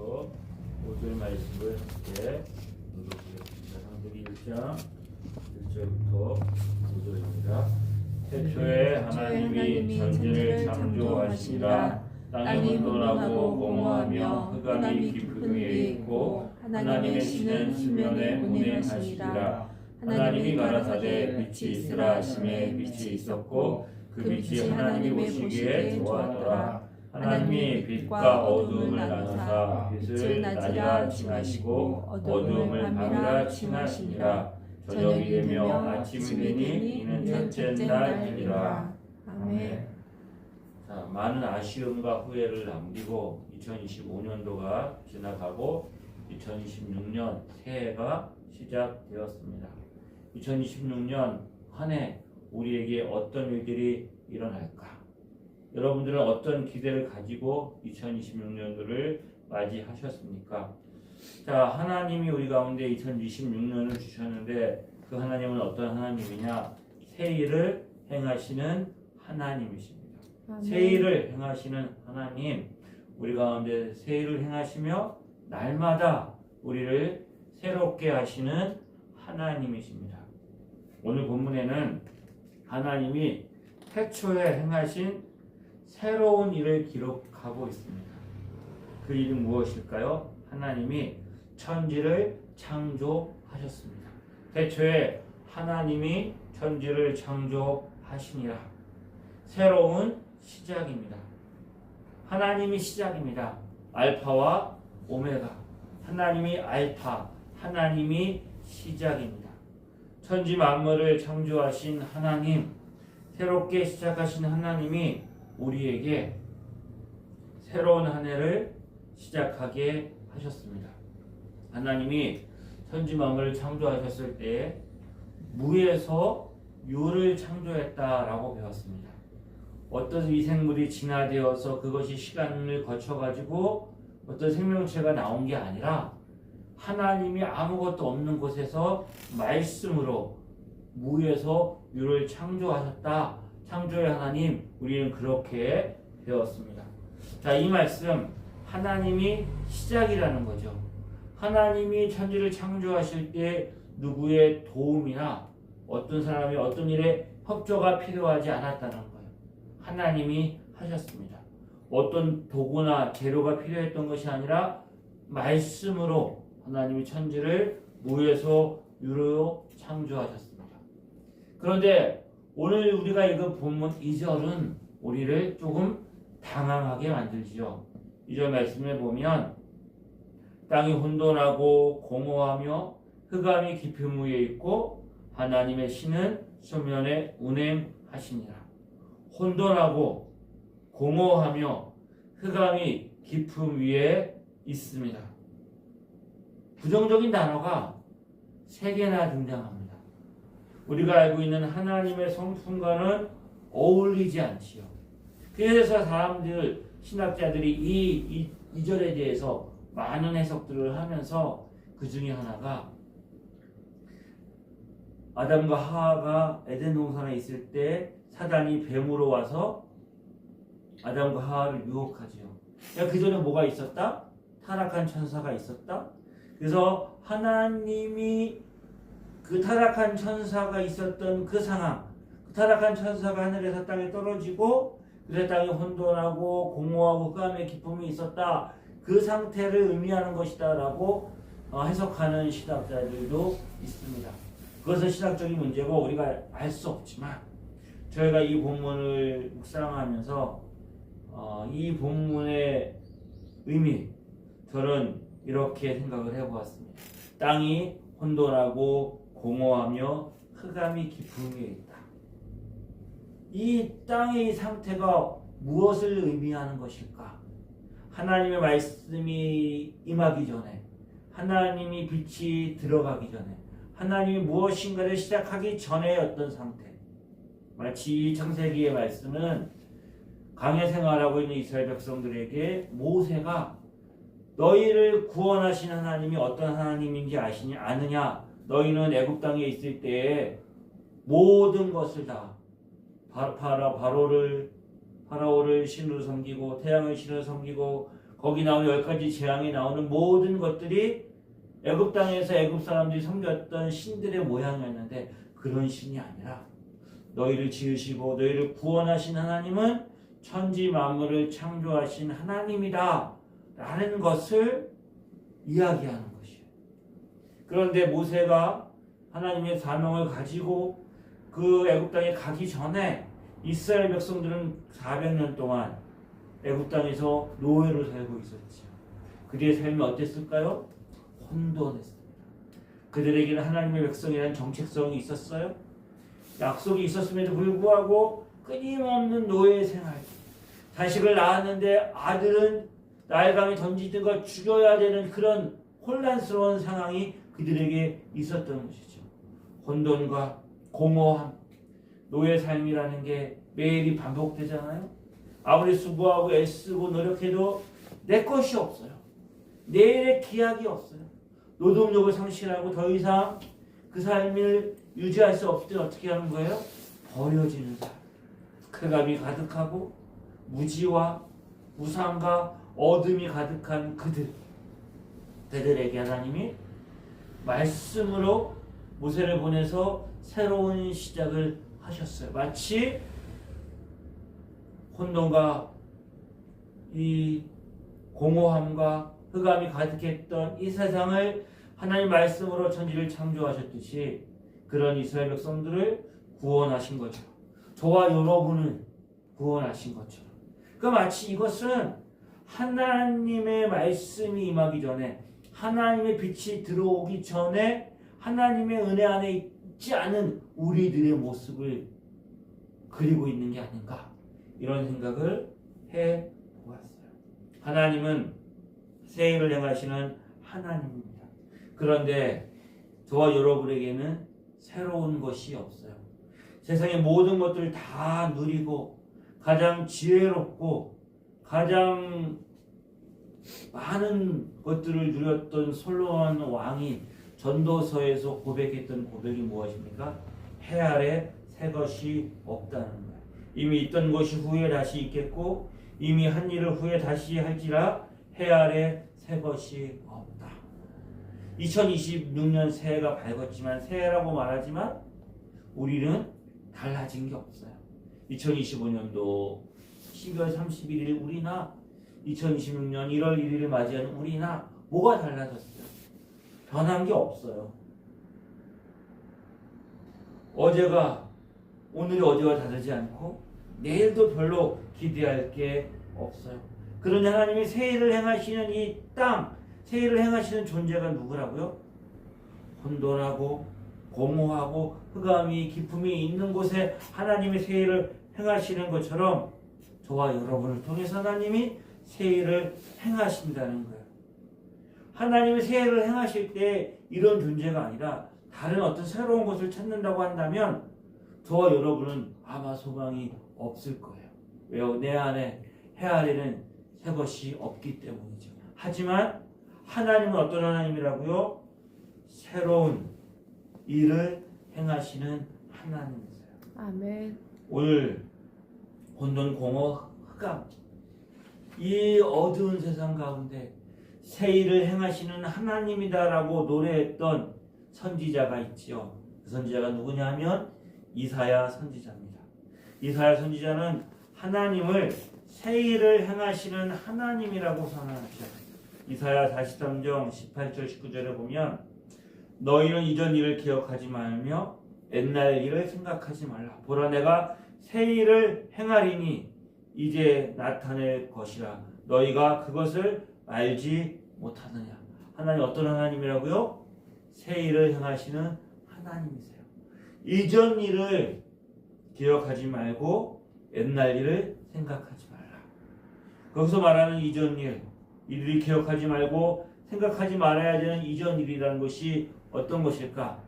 1절부터 5절 말씀을 함께 읽어보겠습니다. 창세기 1장 1절부터 5절입니다. 태초에 하나님이 천지를 창조하시니라. 땅이 혼돈하고 공허하며 흑암이 깊은 위에 있고 하나님의 신은 수면에 운행하시니라. 하나님이 가라사대 빛이 있으라 하시매 빛이 있었고 그 빛이 하나님이 보시기에 좋았더라. 하나님이 빛과 어두움을 나누사 빛을 낮이라 칭하시고 어두움을 밤이라 칭하시니라. 저녁이 되며 아침이 되니 이는 첫째 날이니라. 아멘. 자, 많은 아쉬움과 후회를 남기고 2025년도가 지나가고 2026년 새해가 시작되었습니다. 2026년 한 해 우리에게 어떤 일들이 일어날까? 여러분들은 어떤 기대를 가지고 2026년도를 맞이하셨습니까? 자, 하나님이 우리 가운데 2026년을 주셨는데 그 하나님은 어떤 하나님이냐? 새 일을 행하시는 하나님이십니다. 아멘. 새 일을 행하시는 하나님, 우리 가운데 새 일을 행하시며 날마다 우리를 새롭게 하시는 하나님이십니다. 오늘 본문에는 하나님이 태초에 행하신 새로운 일을 기록하고 있습니다. 그 일은 무엇일까요? 하나님이 천지를 창조하셨습니다. 태초에 하나님이 천지를 창조하시니라. 새로운 시작입니다. 하나님이 시작입니다. 알파와 오메가. 하나님이 알파, 하나님이 시작입니다. 천지 만물을 창조하신 하나님, 새롭게 시작하신 하나님이 우리에게 새로운 한 해를 시작하게 하셨습니다. 하나님이 천지 만물을 창조하셨을 때 무에서 유를 창조했다라고 배웠습니다. 어떤 미생물이 진화되어서 그것이 시간을 거쳐가지고 어떤 생명체가 나온 게 아니라 하나님이 아무것도 없는 곳에서 말씀으로 무에서 유를 창조하셨다. 창조의 하나님, 우리는 그렇게 배웠습니다. 자, 이 말씀 하나님이 시작이라는 거죠. 하나님이 천지를 창조하실 때 누구의 도움이나 어떤 사람이 어떤 일에 협조가 필요하지 않았다는 거예요. 하나님이 하셨습니다. 어떤 도구나 재료가 필요했던 것이 아니라 말씀으로 하나님이 천지를 무에서 유로 창조하셨습니다. 그런데 오늘 우리가 읽은 본문 2절은 우리를 조금 당황하게 만들지요. 2절 말씀에 보면 땅이 혼돈하고 공허하며 흑암이 깊음 위에 있고 하나님의 신은 수면에 운행하시니라. 혼돈하고 공허하며 흑암이 깊음 위에 있습니다. 부정적인 단어가 3개나 등장합니다. 우리가 알고 있는 하나님의 성품과는 어울리지 않지요. 그래서 사람들, 신학자들이 이 절에 대해서 많은 해석들을 하면서 그 중에 하나가 아담과 하와가 에덴 동산에 있을 때 사단이 뱀으로 와서 아담과 하와를 유혹하지요. 그 전에 뭐가 있었다? 타락한 천사가 있었다. 그래서 하나님이 그 타락한 천사가 있었던 그 상황, 그 타락한 천사가 하늘에서 땅에 떨어지고 그래서 땅이 혼돈하고 공허하고 흑암의 기쁨이 있었다. 그 상태를 의미하는 것이다 라고 해석하는 신학자들도 있습니다. 그것은 신학적인 문제고 우리가 알 수 없지만 저희가 이 본문을 묵상하면서 이 본문의 의미, 저는 이렇게 생각을 해보았습니다. 땅이 혼돈하고 공허하며 흑암이 깊은 위에 있다. 이 땅의 상태가 무엇을 의미하는 것일까? 하나님의 말씀이 임하기 전에, 하나님이 빛이 들어가기 전에, 하나님이 무엇인가를 시작하기 전의 어떤 상태. 마치 창세기의 말씀은 강해 생활하고 있는 이스라엘 백성들에게 모세가 너희를 구원하신 하나님이 어떤 하나님인지 아느냐? 너희는 애굽 땅에 있을 때에 모든 것을 다 파라오를 신으로 섬기고 태양을 신으로 섬기고 거기 나오는 10가지 재앙이 나오는 모든 것들이 애굽 땅에서 애굽 사람들이 섬겼던 신들의 모양이었는데 그런 신이 아니라 너희를 지으시고 너희를 구원하신 하나님은 천지 만물을 창조하신 하나님이다 라는 것을 이야기하는 것이에요. 그런데 모세가 하나님의 사명을 가지고 그 애굽 땅에 가기 전에 이스라엘 백성들은 400년 동안 애굽 땅에서 노예로 살고 있었죠. 그들의 삶이 어땠을까요? 혼돈했습니다. 그들에게는 하나님의 백성이라는 정체성이 있었어요. 약속이 있었음에도 불구하고 끊임없는 노예 생활. 자식을 낳았는데 아들은 나일강에 던지든가 죽여야 되는 그런 혼란스러운 상황이 그들에게 있었던 것이죠. 혼돈과 공허함, 노예 삶이라는 게 매일이 반복되잖아요. 아무리 수고하고 애쓰고 노력해도 내 것이 없어요. 내일의 기약이 없어요. 노동력을 상실하고 더 이상 그 삶을 유지할 수 없을 때 어떻게 하는 거예요? 버려지는 삶. 쾌감이 가득하고 무지와 무상과 어둠이 가득한 그들에게 하나님이 말씀으로 모세를 보내서 새로운 시작을 하셨어요. 마치 혼돈과 이 공허함과 흑암이 가득했던 이 세상을 하나님 말씀으로 천지를 창조하셨듯이 그런 이스라엘 백성들을 구원하신 것처럼 저와 여러분을 구원하신 것처럼 그러니까 마치 이것은 하나님의 말씀이 임하기 전에 하나님의 빛이 들어오기 전에 하나님의 은혜 안에 있지 않은 우리들의 모습을 그리고 있는 게 아닌가 이런 생각을 해보았어요. 하나님은 새 일을 행하시는 하나님입니다. 그런데 저와 여러분에게는 새로운 것이 없어요. 세상의 모든 것들을 다 누리고 가장 지혜롭고 가장 많은 것들을 누렸던 솔로몬 왕이 전도서에서 고백했던 고백이 무엇입니까? 해 아래 새 것이 없다는 거예요. 이미 있던 것이 후에 다시 있겠고 이미 한 일을 후에 다시 할지라 해 아래 새 것이 없다. 2026년 새해가 밝았지만 새해라고 말하지만 우리는 달라진 게 없어요. 2025년도 12월 31일 우리나 2026년 1월 1일을 맞이하는 우리나 뭐가 달라졌어요? 변한 게 없어요. 오늘이 어제와 다르지 않고 내일도 별로 기대할 게 없어요. 그러니 하나님이 새 일을 행하시는 이 땅, 새 일을 행하시는 존재가 누구라고요? 혼돈하고 공허하고 흑암이 기품이 있는 곳에 하나님이 새 일을 행하시는 것처럼 저와 여러분을 통해서 하나님이 새 일을 행하신다는 거예요. 하나님이 새 일을 행하실 때 이런 존재가 아니라 다른 어떤 새로운 것을 찾는다고 한다면 저와 여러분은 아마 소망이 없을 거예요. 왜요? 내 안에 해 아래는 새 것이 없기 때문이죠. 하지만 하나님은 어떤 하나님이라고요? 새로운 일을 행하시는 하나님이세요. 아멘. 오늘 혼돈, 공허, 흑암 이 어두운 세상 가운데 새 일을 행하시는 하나님이다라고 노래했던 선지자가 있지요. 그 선지자가 누구냐 하면 이사야 선지자입니다. 이사야 선지자는 하나님을 새 일을 행하시는 하나님이라고 선언하죠. 이사야 43장 18절 19절에 보면 너희는 이전 일을 기억하지 말며 옛날 일을 생각하지 말라. 보라 내가 새 일을 행하리니 이제 나타낼 것이라. 너희가 그것을 알지 못하느냐. 하나님 어떤 하나님이라고요? 새 일을 행하시는 하나님이세요. 이전 일을 기억하지 말고 옛날 일을 생각하지 말라. 거기서 말하는 이전 일, 이들이 기억하지 말고 생각하지 말아야 되는 이전 일이라는 것이 어떤 것일까?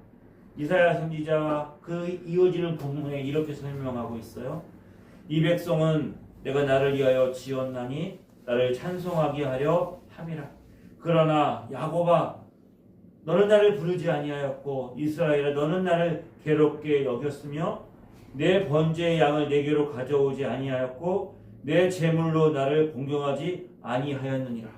이사야 선지자와 그 이어지는 본문에 이렇게 설명하고 있어요. 이 백성은 내가 나를 위하여 지었나니 나를 찬송하게 하려 함이라. 그러나 야곱아 너는 나를 부르지 아니하였고 이스라엘아 너는 나를 괴롭게 여겼으며 내 번제의 양을 내게로 가져오지 아니하였고 내 재물로 나를 공경하지 아니하였느니라.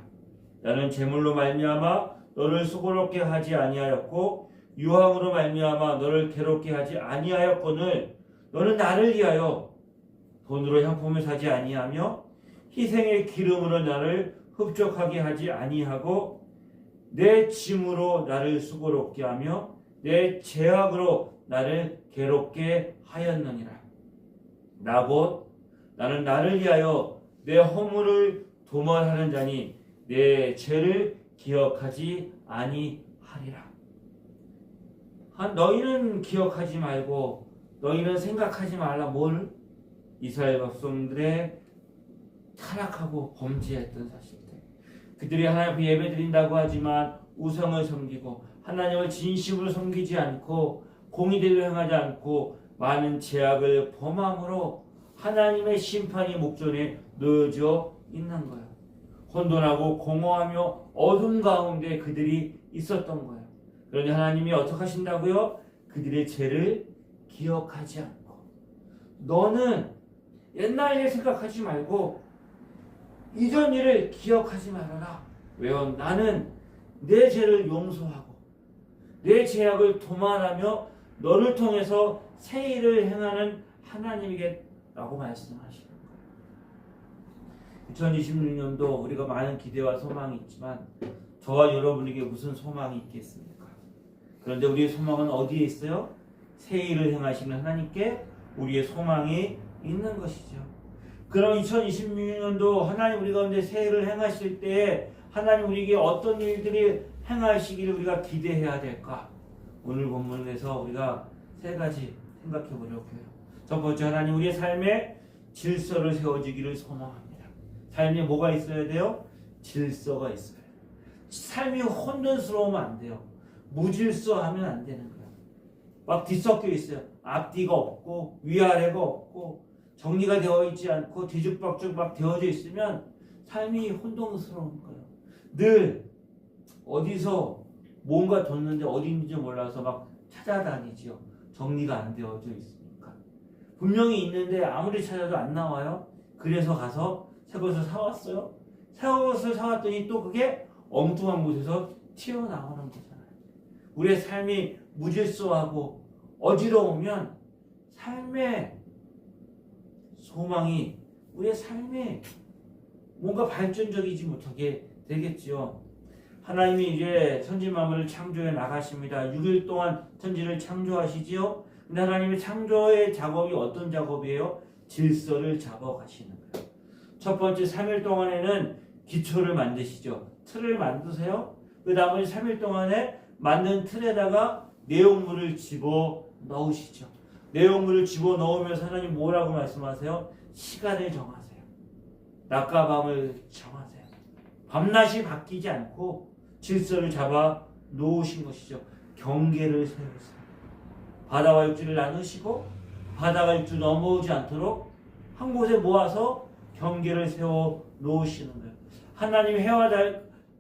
나는 재물로 말미암아 너를 수고롭게 하지 아니하였고 유황으로 말미암아 너를 괴롭게 하지 아니하였거늘 너는 나를 위하여 돈으로 향품을 사지 아니하며 희생의 기름으로 나를 흡족하게 하지 아니하고 내 짐으로 나를 수고롭게 하며 내 죄악으로 나를 괴롭게 하였느니라. 나곧 나는 나를 위하여 내 허물을 도말하는 자니 내 죄를 기억하지 아니하리라. 너희는 기억하지 말고 너희는 생각하지 말라. 뭘? 이스라엘 백성들의 타락하고 범죄했던 사실들. 그들이 하나님 앞에 예배드린다고 하지만 우상을 섬기고 하나님을 진심으로 섬기지 않고 공의대로 행하지 않고 많은 죄악을 범함으로 하나님의 심판이 목전에 놓여져 있는 거예요. 혼돈하고 공허하며 어둠 가운데 그들이 있었던 거예요. 그러니 하나님이 어떻게 하신다고요? 그들의 죄를 기억하지 않고 너는 옛날 일 생각하지 말고 이전 일을 기억하지 말아라. 왜요? 나는 내 죄를 용서하고 내 죄악을 도말하며 너를 통해서 새 일을 행하는 하나님이겠다고 말씀하시는 거예요. 2026년도 우리가 많은 기대와 소망이 있지만 저와 여러분에게 무슨 소망이 있겠습니까? 그런데 우리의 소망은 어디에 있어요? 새 일을 행하시는 하나님께 우리의 소망이 있는 것이죠. 그럼 2026년도 하나님 우리 가운데 새 일을 행하실 때에 하나님 우리에게 어떤 일들이 행하시기를 우리가 기대해야 될까? 오늘 본문에서 우리가 세 가지 생각해 보려고 해요. 첫 번째, 하나님 우리의 삶에 질서를 세워주기를 소망합니다. 삶에 뭐가 있어야 돼요? 질서가 있어야 돼요. 삶이 혼돈스러우면 안 돼요. 무질서하면 안 되는 거예요. 막 뒤섞여 있어요. 앞뒤가 없고 위아래가 없고 정리가 되어 있지 않고 뒤죽박죽 막 되어져 있으면 삶이 혼동스러운 거예요. 늘 어디서 뭔가 뒀는데 어디 있는지 몰라서 막 찾아다니죠. 정리가 안 되어져 있으니까. 분명히 있는데 아무리 찾아도 안 나와요. 그래서 가서 새 것을 사왔어요. 새 것을 사왔더니 또 그게 엉뚱한 곳에서 튀어나오는 거잖아요. 우리의 삶이 무질서하고 어지러우면 삶의 소망이 우리의 삶에 뭔가 발전적이지 못하게 되겠지요. 하나님이 이제 천지 만물을 창조해 나가십니다. 6일 동안 천지를 창조하시지요. 근데 하나님의 창조의 작업이 어떤 작업이에요? 질서를 잡아가시는 거예요. 첫 번째 3일 동안에는 기초를 만드시죠. 틀을 만드세요. 그 나머지 3일 동안에 만든 틀에다가 내용물을 집어 넣으시죠. 내용물을 집어 넣으면서 하나님 뭐라고 말씀하세요? 시간을 정하세요. 낮과 밤을 정하세요. 밤낮이 바뀌지 않고 질서를 잡아 놓으신 것이죠. 경계를 세우세요. 바다와 육지를 나누시고 바다가 육지를 넘어오지 않도록 한 곳에 모아서 경계를 세워 놓으시는 거예요. 하나님 해와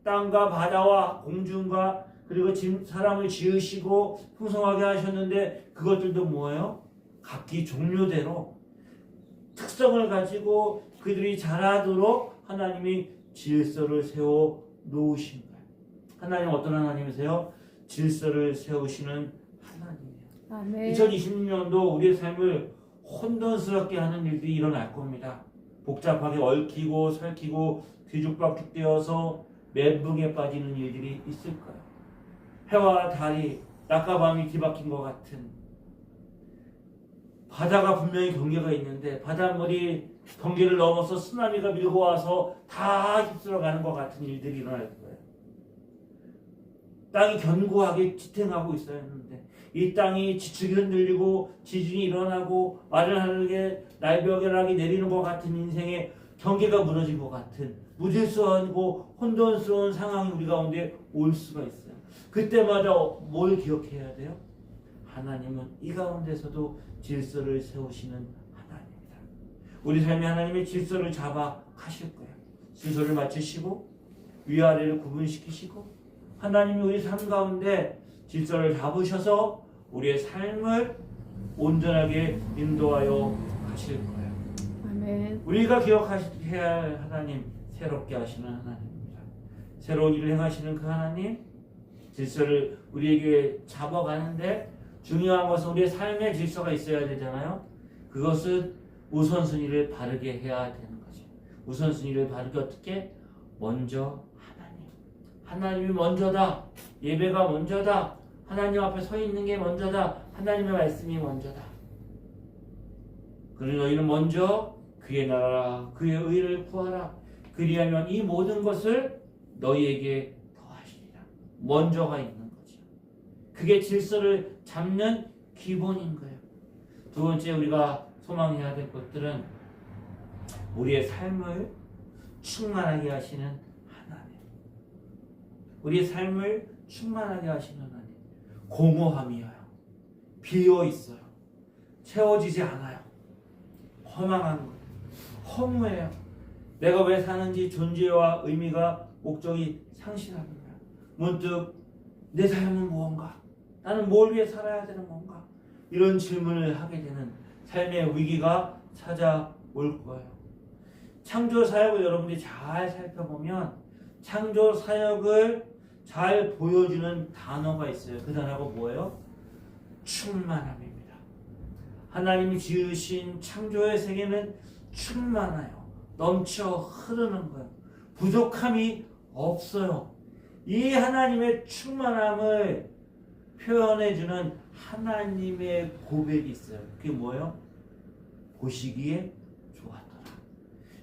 땅과 바다와 공중과 그리고 사람을 지으시고 풍성하게 하셨는데 그것들도 뭐예요? 각기 종류대로 특성을 가지고 그들이 자라도록 하나님이 질서를 세워 놓으신 거예요. 하나님 어떤 하나님이세요? 질서를 세우시는 하나님이에요. 아멘. 2026년도 우리의 삶을 혼돈스럽게 하는 일들이 일어날 겁니다. 복잡하게 얽히고 설키고 뒤죽박죽되어서 멘붕에 빠지는 일들이 있을 거예요. 해와 달이 낮과 밤이 뒤바뀐 것 같은 바다가 분명히 경계가 있는데 바닷물이 경계를 넘어서 쓰나미가 밀고 와서 다 휩쓸어 가는 것 같은 일들이 일어날 거예요. 땅이 견고하게 지탱하고 있어야 했는데 이 땅이 지축이 흔들리고 지진이 일어나고 마른 하늘에 날벼락이 내리는 것 같은 인생의 경계가 무너진 것 같은 무질서하고 혼돈스러운 상황이 우리 가운데 올 수가 있어요. 그때마다 뭘 기억해야 돼요? 하나님은 이 가운데서도 질서를 세우시는 하나님입니다. 우리 삶에 하나님의 질서를 잡아 가실 거예요. 순서를 맞추시고 위아래를 구분시키시고 하나님이 우리 삶 가운데 질서를 잡으셔서 우리의 삶을 온전하게 인도하여 가실 거예요. 아멘. 아멘. 우리가 기억해야 할 하나님, 새롭게 하시는 하나님입니다. 새로운 일을 행하시는 그 하나님, 질서를 우리에게 잡아가는데 중요한 것은 우리의 삶의 질서가 있어야 되잖아요. 그것은 우선순위를 바르게 해야 되는 거죠. 우선순위를 바르게 어떻게? 먼저 하나님. 하나님이 먼저다. 예배가 먼저다. 하나님 앞에 서 있는 게 먼저다. 하나님의 말씀이 먼저다. 그러니 너희는 먼저 그의 나라라 그의 의를 구하라. 그리하면 이 모든 것을 너희에게 더하시리라. 먼저가 있는 거죠. 그게 질서를 잡는 기본인 거예요. 두 번째 우리가 소망해야 될 것들은 우리의 삶을 충만하게 하시는 하나님. 우리의 삶을 충만하게 하시는 하나님. 공허함이에요. 비어 있어요. 채워지지 않아요. 허망한 거예요. 허무해요. 내가 왜 사는지 존재와 의미가 목적이 상실하는 거야. 문득 내 삶은 무언가? 나는 뭘 위해 살아야 되는 건가? 이런 질문을 하게 되는 삶의 위기가 찾아올 거예요. 창조 사역을 여러분들이 잘 살펴보면 창조 사역을 잘 보여주는 단어가 있어요. 그 단어가 뭐예요? 충만함입니다. 하나님이 지으신 창조의 세계는 충만해요. 넘쳐 흐르는 거예요. 부족함이 없어요. 이 하나님의 충만함을 표현해주는 하나님의 고백이 있어요. 그게 뭐예요? 보시기에 좋았더라.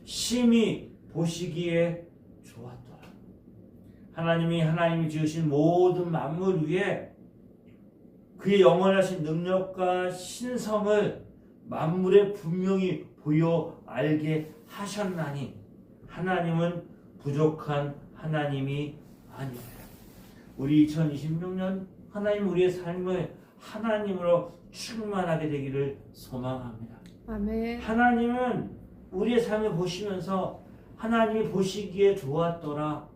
심히 보시기에 좋았더라. 하나님이 지으신 모든 만물 위에 그의 영원하신 능력과 신성을 만물에 분명히 보여 알게 하셨나니 하나님은 부족한 하나님이 아니에요. 우리 2026년 하나님 우리의 삶을 하나님으로 충만하게 되기를 소망합니다. 아멘. 하나님은 우리의 삶을 보시면서 하나님이 보시기에 좋았더라.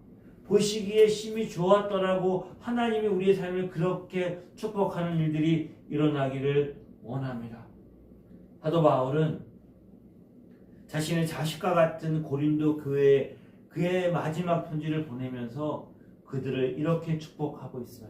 보시기에 심히 좋았더라고 하나님이 우리의 삶을 그렇게 축복하는 일들이 일어나기를 원합니다. 사도 바울은 자신의 자식과 같은 고린도 교회에 그의 마지막 편지를 보내면서 그들을 이렇게 축복하고 있어요.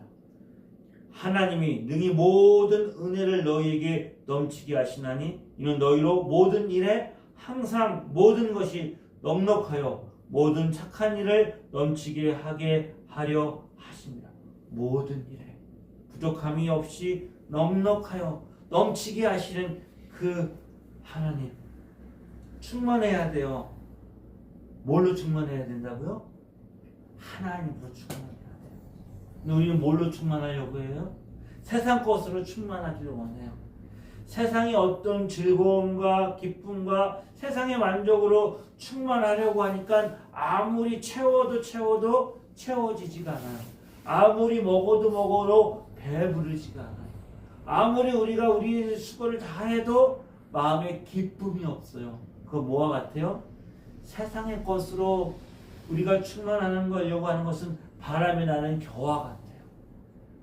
하나님이 능히 모든 은혜를 너희에게 넘치게 하시나니 이는 너희로 모든 일에 항상 모든 것이 넉넉하여 모든 착한 일을 넘치게 하게 하려 하십니다. 모든 일에 부족함이 없이 넉넉하여 넘치게 하시는 그 하나님 충만해야 돼요. 뭘로 충만해야 된다고요? 하나님으로 충만해야 돼요. 근데 우리는 뭘로 충만하려고 해요? 세상 것으로 충만하기를 원해요. 세상의 어떤 즐거움과 기쁨과 세상의 만족으로 충만하려고 하니까 아무리 채워도 채워지지가 않아요. 아무리 먹어도 배부르지가 않아요. 아무리 우리가 우리 수고를 다 해도 마음에 기쁨이 없어요. 그거 뭐와 같아요? 세상의 것으로 우리가 충만하는 거려고 하는 것은 바람이 나는 겨와 같아요.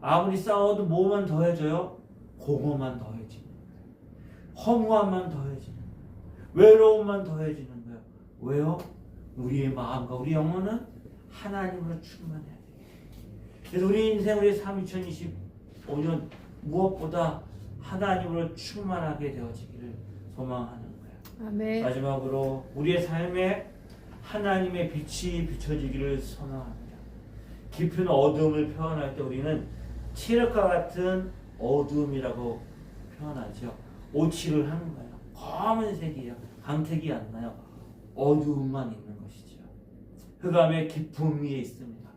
아무리 싸워도 뭐만 더해져요? 공허만 더해지는 거예요. 허무함만 더해지는 거예요. 외로움만 더해지는 거예요. 왜요? 우리의 마음과 우리 영혼은 하나님으로 충만해야 돼요. 그래서 우리 인생, 우리 삶 2025년 무엇보다 하나님으로 충만하게 되어지기를 소망하는 거예요. 아멘. 마지막으로 우리의 삶에 하나님의 빛이 비춰지기를 소망합니다. 깊은 어둠을 표현할 때 우리는 칠흑과 같은 어둠이라고 표현하죠. 오칠을 하는 거예요. 검은색이에요. 광택이 안 나요. 어두움만 있는 것이죠. 흑암의 깊음 위에 있습니다.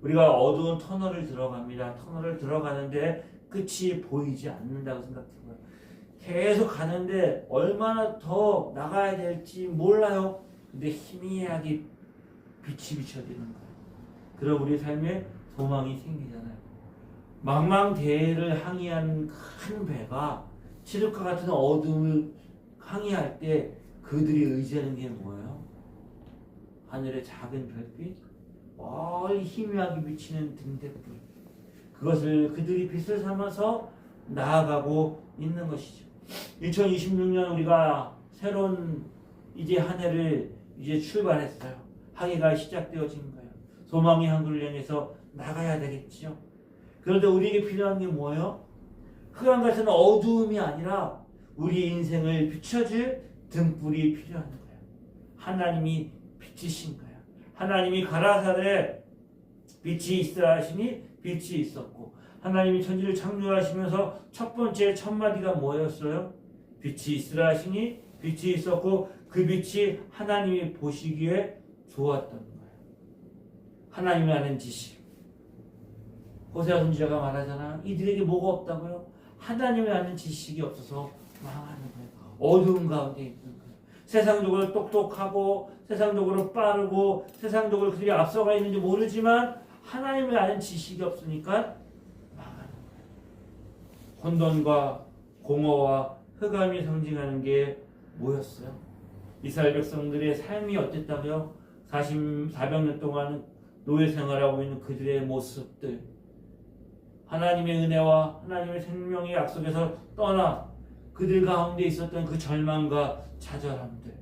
우리가 어두운 터널을 들어갑니다. 터널을 들어가는데 끝이 보이지 않는다고 생각해봐요. 계속 가는데 얼마나 더 나가야 될지 몰라요. 근데 희미하게 빛이 비춰지는 거예요. 그럼 우리 삶에 소망이 생기잖아요. 망망대해를 항해한 큰 배가 칠흑과 같은 어둠을 항해할 때 그들이 의지하는 게 뭐예요? 하늘의 작은 별빛, 멀리 희미하게 비치는 등대불. 그것을 그들이 빛을 삼아서 나아가고 있는 것이죠. 2026년 우리가 새로운 이제 한 해를 이제 출발했어요. 항해가 시작되어진 거예요. 소망의 항구를 향해서 나가야 되겠죠. 그런데 우리에게 필요한 게 뭐예요? 흑암 같은 어두움이 아니라 우리 인생을 비춰줄 등불이 필요한 거예요. 하나님이 빛이신 거예요. 하나님이 가라사대 빛이 있으라 하시니 빛이 있었고, 하나님이 천지를 창조하시면서 첫 번째 첫 마디가 뭐였어요? 빛이 있으라 하시니 빛이 있었고, 그 빛이 하나님이 보시기에 좋았던 거예요. 하나님이 아는 지식. 호세아 선지자가 말하잖아. 이들에게 뭐가 없다고요? 하나님을 아는 지식이 없어서 망하는 거예요. 어두운 가운데 있는 거예요. 세상적으로 똑똑하고 세상적으로 빠르고 세상적으로 그들이 앞서가 있는지 모르지만 하나님을 아는 지식이 없으니까 망하는 거예요. 혼돈과 공허와 흑암이 상징하는 게 뭐였어요? 이스라엘 백성들의 삶이 어땠다고요? 400년 동안 노예 생활하고 있는 그들의 모습들, 하나님의 은혜와 하나님의 생명의 약속에서 떠나 그들 가운데 있었던 그 절망과 좌절함들,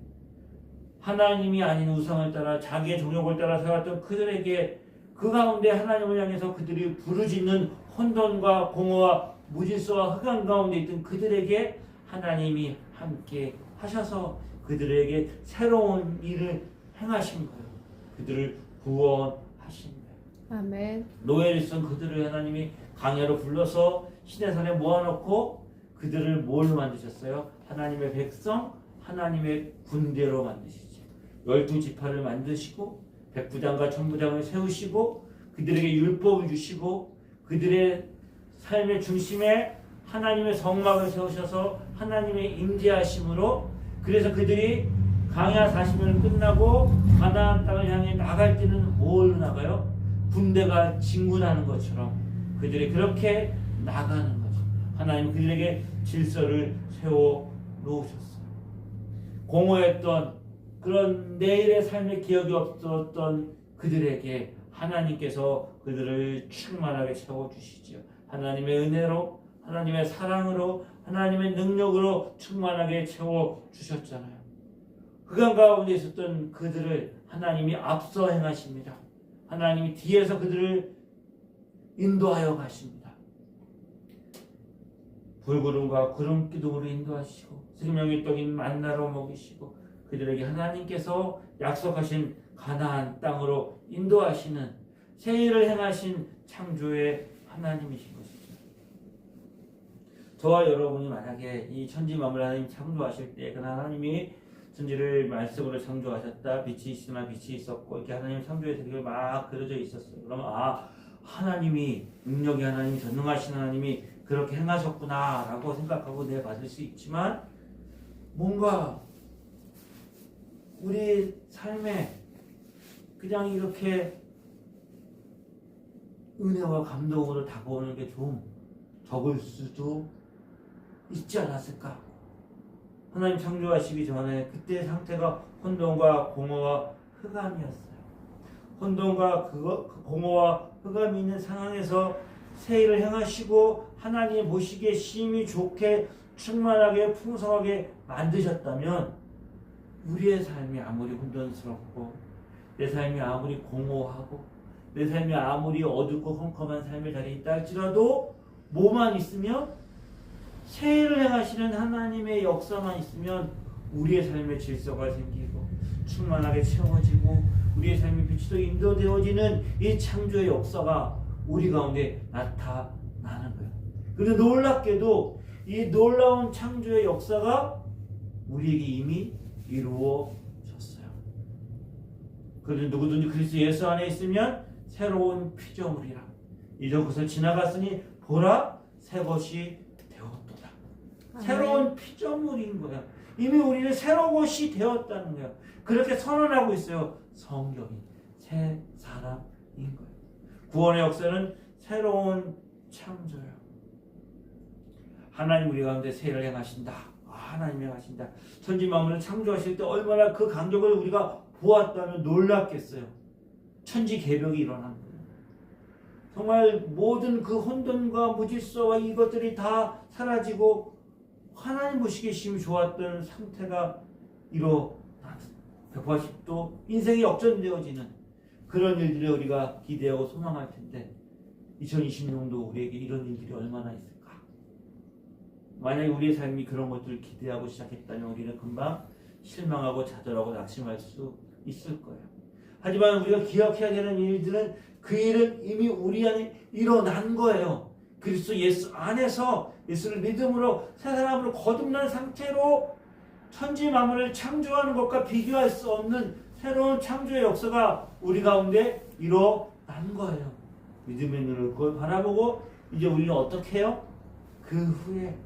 하나님이 아닌 우상을 따라 자기의 정욕을 따라 살았던 그들에게 그 가운데 하나님을 향해서 그들이 부르짖는 혼돈과 공허와 무질서와 흑암 가운데 있던 그들에게 하나님이 함께 하셔서 그들에게 새로운 일을 행하신 거예요. 그들을 구원하신 거예요. 아멘. 노예를 쓴 그들을 하나님이 광야로 불러서 시내산에 모아놓고 그들을 뭘로 만드셨어요? 하나님의 백성, 하나님의 군대로 만드시죠. 12지파를 만드시고 백부장과 천부장을 세우시고 그들에게 율법을 주시고 그들의 삶의 중심에 하나님의 성막을 세우셔서 하나님의 임재하심으로, 그래서 그들이 광야 40년을 끝나고 가나안 땅을 향해 나갈 때는 뭘로 나가요? 군대가 진군하는 것처럼 그들이 그렇게 나가는 거죠. 하나님 그들에게 질서를 세워 놓으셨어요. 공허했던 그런 내일의 삶의 기억이 없었던 그들에게 하나님께서 그들을 충만하게 채워주시죠. 하나님의 은혜로, 하나님의 사랑으로, 하나님의 능력으로 충만하게 채워주셨잖아요. 흑암 가운데 있었던 그들을 하나님이 앞서 행하십니다. 하나님이 뒤에서 그들을 인도하여 가십니다. 불구름과 구름 기둥으로 인도하시고 생명의 떡인 만나로 먹이시고 그들에게 하나님께서 약속하신 가나안 땅으로 인도하시는 새 일을 행하신 창조의 하나님이신 것이죠. 저와 여러분이 만약에 이 천지 만물 하나님 창조하실 때 그 하나님이 천지를 말씀으로 창조하셨다. 빛이 있으나 빛이 있었고 이렇게 하나님 창조의 세계가 막 그려져 있었어요. 그러면 하나님이 능력이 하나님이 전능하신 하나님이 그렇게 행하셨구나 라고 생각하고 내 받을 수 있지만 뭔가 우리 삶에 그냥 이렇게 은혜와 감동으로 다가오는 게 좀 적을 수도 있지 않았을까? 하나님 창조하시기 전에 그때 상태가 혼돈과 공허와 흑암이었어요. 혼돈과 공허와 흑암이 있는 상황에서 새 일을 행하시고 하나님 보시기에 심히 좋게 충만하게 풍성하게 만드셨다면 우리의 삶이 아무리 혼돈스럽고 내 삶이 아무리 공허하고 내 삶이 아무리 어둡고 컴컴한 삶의 자리에 있다 할지라도 뭐만 있으면 새 일을 행하시는 하나님의 역사만 있으면 우리의 삶의 질서가 생기고 충만하게 채워지고 우리의 삶이 빛으로 인도되어지는 이 창조의 역사가 우리 가운데 나타나는 거예요. 그런데 놀랍게도 이 놀라운 창조의 역사가 우리에게 이미 이루어졌어요. 그런데 누구든지 그리스도 예수 안에 있으면 새로운 피조물이라. 이전 것을 지나갔으니 보라 새 것이 되었도다. 새로운 피조물인 거야. 이미 우리는 새로운 것이 되었다는 거야. 그렇게 선언하고 있어요. 성경이 새 사람인 거예요. 구원의 역사는 새로운 창조예요. 하나님 우리 가운데 새 일을 행하신다. 하나님이 행하신다. 천지 만물을 창조하실 때 얼마나 그 간격을 우리가 보았다면 놀랍겠어요. 천지 개벽이 일어난 거예요. 정말 모든 그 혼돈과 무질서와 이것들이 다 사라지고 하나님 보시기에 심히 좋았던 상태가 일어난 180도 인생이 역전되어지는 그런 일들을 우리가 기대하고 소망할 텐데 2026년도 우리에게 이런 일들이 얼마나 있을까? 만약에 우리의 삶이 그런 것들을 기대하고 시작했다면 우리는 금방 실망하고 좌절하고 낙심할 수 있을 거예요. 하지만 우리가 기억해야 되는 일들은 그 일은 이미 우리 안에 일어난 거예요. 그리스도 예수 안에서 예수를 믿음으로 새 사람으로 거듭난 상태로 천지 만물을 창조하는 것과 비교할 수 없는 새로운 창조의 역사가 우리 가운데 일어난 거예요. 믿음의 눈을 그걸 바라보고 이제 우리는 어떻게 해요? 그 후에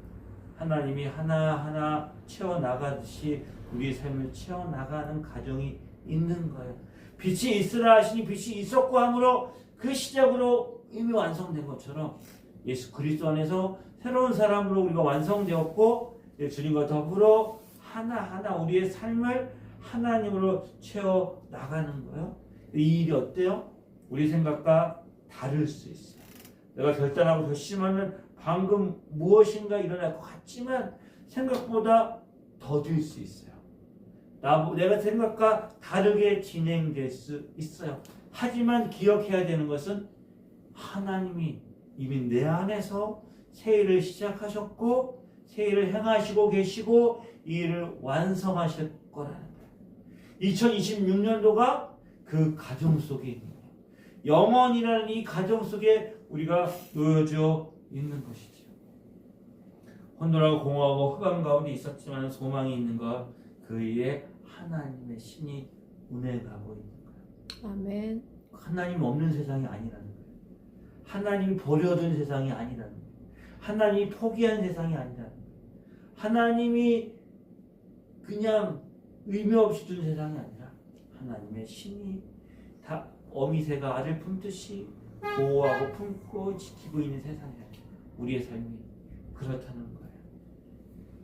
하나님이 하나하나 채워나가듯이 우리의 삶을 채워나가는 과정이 있는 거예요. 빛이 있으라 하시니 빛이 있었고 함으로 그 시작으로 이미 완성된 것처럼 예수 그리스도 안에서 새로운 사람으로 우리가 완성되었고 주님과 더불어 하나하나 우리의 삶을 하나님으로 채워나가는 거예요. 이 일이 어때요? 우리 생각과 다를 수 있어요. 내가 결단하고 결심하면 방금 무엇인가 일어날 것 같지만 생각보다 더딜 수 있어요. 내가 생각과 다르게 진행될 수 있어요. 하지만 기억해야 되는 것은 하나님이 이미 내 안에서 새 일을 시작하셨고 새 일을 행하시고 계시고 이 일을 완성하실 거라는 거예요. 2026년도가 그 가정 속에 있는 거예요. 영원이라는 이 가정 속에 우리가 놓여져 있는 것이죠. 혼돈하고 공허하고 흑암 가운데 있었지만 소망이 있는 것 그의 하나님의 신이 운행하고 있는 거예요. 아멘. 하나님 없는 세상이 아니라는 거예요. 하나님이 버려둔 세상이 아니라는 거예요. 하나님이 포기한 세상이 아니라는 거예요. 하나님이 그냥 의미 없이 둔 세상이 아니라 하나님의 신이 다 어미새가 알을 품듯이 보호하고 품고 지키고 있는 세상이에요. 우리의 삶이 그렇다는 거예요.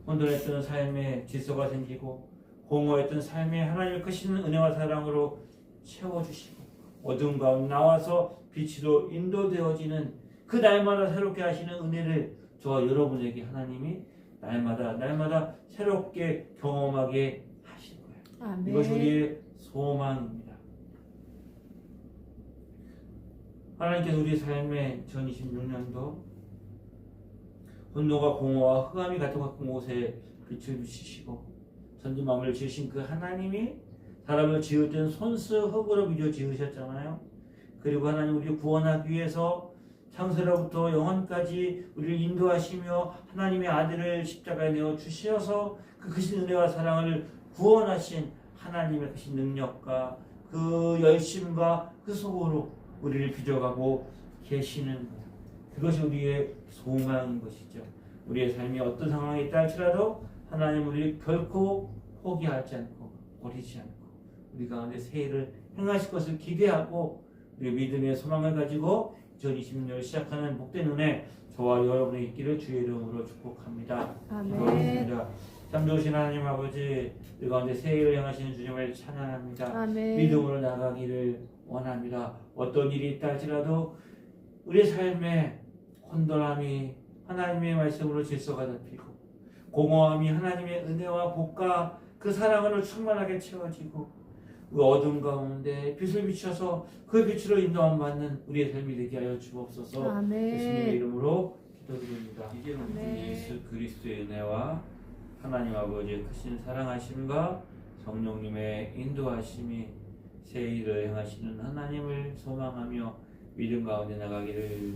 혼돈했던 삶에 질서가 생기고 공허했던 삶에 하나님의 크신 은혜와 사랑으로 채워주시고 어두운 가운데 나와서 빛으로 인도되어지는 그 날마다 새롭게 하시는 은혜를 저와 여러분에게 하나님이 날마다 새롭게 경험하게 하실 거예요. 아멘. 이것이 우리의 소망입니다. 하나님께서 우리 삶의 2026년도 혼돈과 공허와 흑암이 같은 곳에 빛을 비치시고 천지 만물을 지으신 그 하나님이 사람을 지을 때는 손수 흙으로 빚어 지으셨잖아요. 그리고 하나님 우리를 구원하기 위해서 창세로부터 영원까지 우리를 인도하시며 하나님의 아들을 십자가에 내어 주셔서 그 크신 은혜와 사랑을 구원하신 하나님의 크신 능력과 그 열심과 그 속으로 우리를 빚어가고 계시는 거예요. 그것이 우리의 소망인 것이죠. 우리의 삶이 어떤 상황에 있다 할지라도 하나님 우리를 결코 포기하지 않고 버리지 않고 우리 가운데 새 일을 행하실 것을 기대하고 우리의 믿음의 소망을 가지고 2026년을 시작하는 복된 은혜 저와 여러분의 있기를 주의 이름으로 축복합니다. 아멘. 참 좋으신 하나님 아버지 우리 가운데 새 일을 행하시는 주님을 찬양합니다. 아멘. 믿음으로 나가기를 원합니다. 어떤 일이 있다 할지라도 우리의 삶에 혼돈함이 하나님의 말씀으로 질서가 잡히고 공허함이 하나님의 은혜와 복과 그 사랑으로 충만하게 채워지고 그 어둠 가운데 빛을 비춰서 그 빛으로 인도함 받는 우리의 삶이 되게 하여 주옵소서. 아멘. 예수님의 이름으로 기도드립니다. 이제 우리 아멘. 예수 그리스도의 은혜와 하나님 아버지의 크신 사랑하심과 성령님의 인도하심이 새 일을 행하시는 하나님을 소망하며 믿음 가운데 나가기를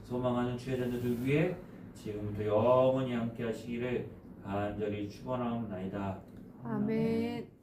소망하는 주의 자녀들 위해 지금부터 영원히 함께 하시기를 간절히 축원하옵나이다. 아멘.